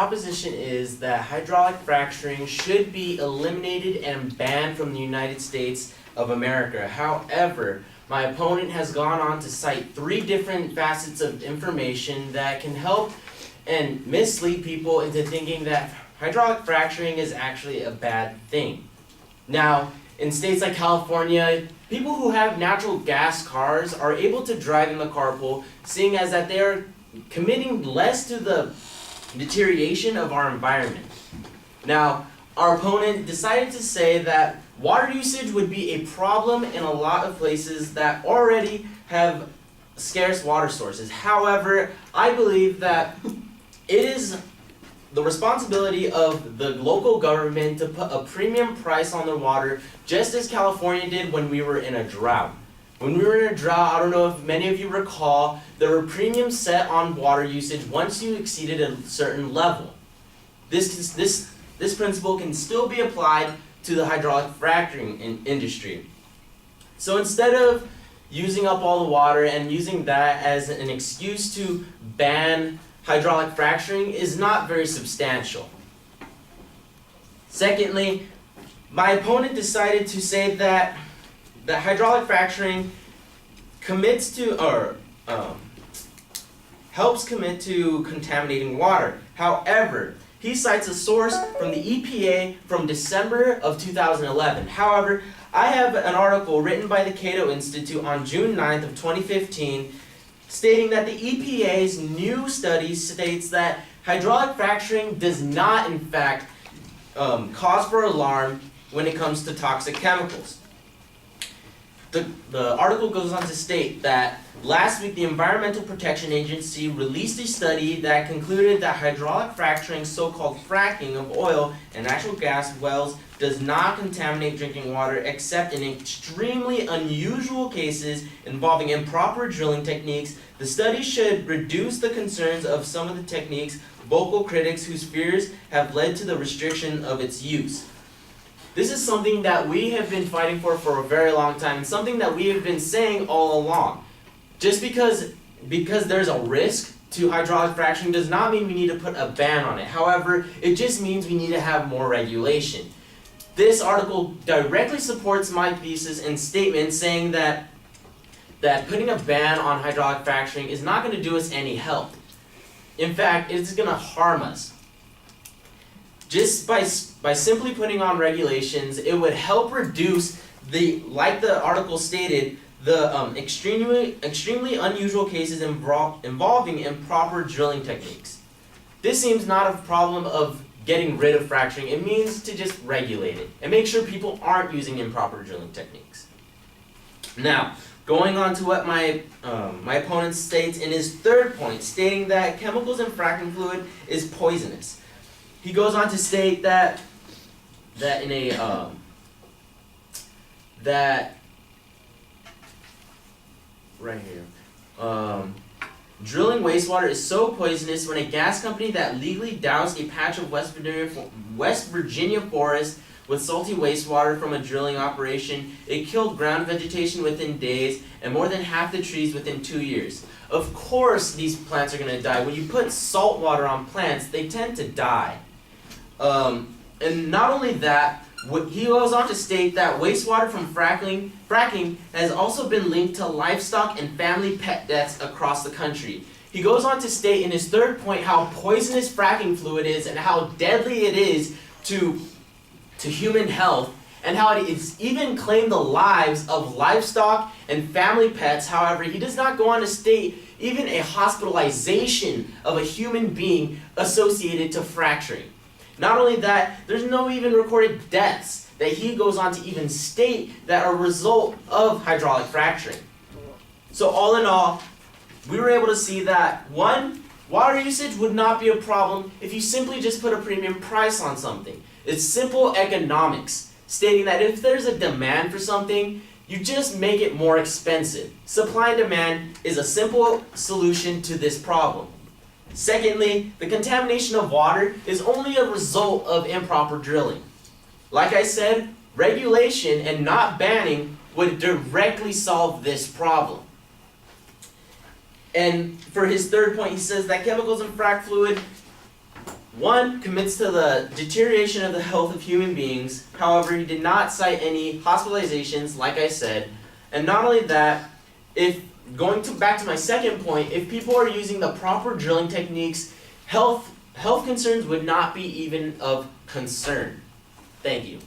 proposition is that hydraulic fracturing should be eliminated and banned from the United States of America. However, my opponent has gone on to cite 3 different facets of information that can help and mislead people into thinking that hydraulic fracturing is actually a bad thing. Now, in states like California, people who have natural gas cars are able to drive in the carpool, seeing as that they are committing less to the deterioration of our environment. Now, our opponent decided to say that water usage would be a problem in a lot of places that already have scarce water sources. However, I believe that it is the responsibility of the local government to put a premium price on their water, just as California did when we were in a drought. When we were in a drought, I don't know if many of you recall, there were premiums set on water usage once you exceeded a certain level. This principle can still be applied to the hydraulic fracturing industry. So instead of using up all the water and using that as an excuse to ban hydraulic fracturing is not very substantial. Secondly, my opponent decided to say that hydraulic fracturing commits to, or helps commit to contaminating water. However, he cites a source from the EPA from December of 2011. However, I have an article written by the Cato Institute on June 9th of 2015 stating that the EPA's new study states that hydraulic fracturing does not, in fact, cause for alarm when it comes to toxic chemicals. The article goes on to state that last week the Environmental Protection Agency released a study that concluded that hydraulic fracturing, so-called fracking of oil and natural gas wells, does not contaminate drinking water except in extremely unusual cases involving improper drilling techniques. The study should reduce the concerns of some of the techniques' vocal critics whose fears have led to the restriction of its use. This is something that we have been fighting for a very long time, and something that we have been saying all along. Just because there's a risk to hydraulic fracturing does not mean we need to put a ban on it. However, it just means we need to have more regulation. This article directly supports my thesis and statement saying that putting a ban on hydraulic fracturing is not going to do us any help. In fact, it's going to harm us. Just by simply putting on regulations, it would help reduce like the article stated, the extremely unusual cases involving improper drilling techniques. This seems not a problem of getting rid of fracturing. It means to just regulate it and make sure people aren't using improper drilling techniques. Now, going on to what my opponent states in his third point, stating that chemicals in fracking fluid is poisonous. He goes on to state that right here, drilling wastewater is so poisonous when a gas company that legally doused a patch of West Virginia forest with salty wastewater from a drilling operation, it killed ground vegetation within days and more than half the trees within 2 years. Of course these plants are going to die. When you put salt water on plants, they tend to die. And not only that, he goes on to state that wastewater from fracking has also been linked to livestock and family pet deaths across the country. He goes on to state in his third point how poisonous fracking fluid is and how deadly it is to human health, and how it is even claimed the lives of livestock and family pets. However, he does not go on to state even a hospitalization of a human being associated to fracturing. Not only that, there's no even recorded deaths that he goes on to even state that are a result of hydraulic fracturing. So all in all, we were able to see that, one, water usage would not be a problem if you simply just put a premium price on something. It's simple economics, stating that if there's a demand for something, you just make it more expensive. Supply and demand is a simple solution to this problem. Secondly, the contamination of water is only a result of improper drilling. Like I said, regulation and not banning would directly solve this problem. And for his third point, he says that chemicals in frac fluid One commits to the deterioration of the health of human beings. However, he did not cite any hospitalizations, like I said. And not only that, if back to my second point, if people are using the proper drilling techniques, health concerns would not be even of concern. Thank you.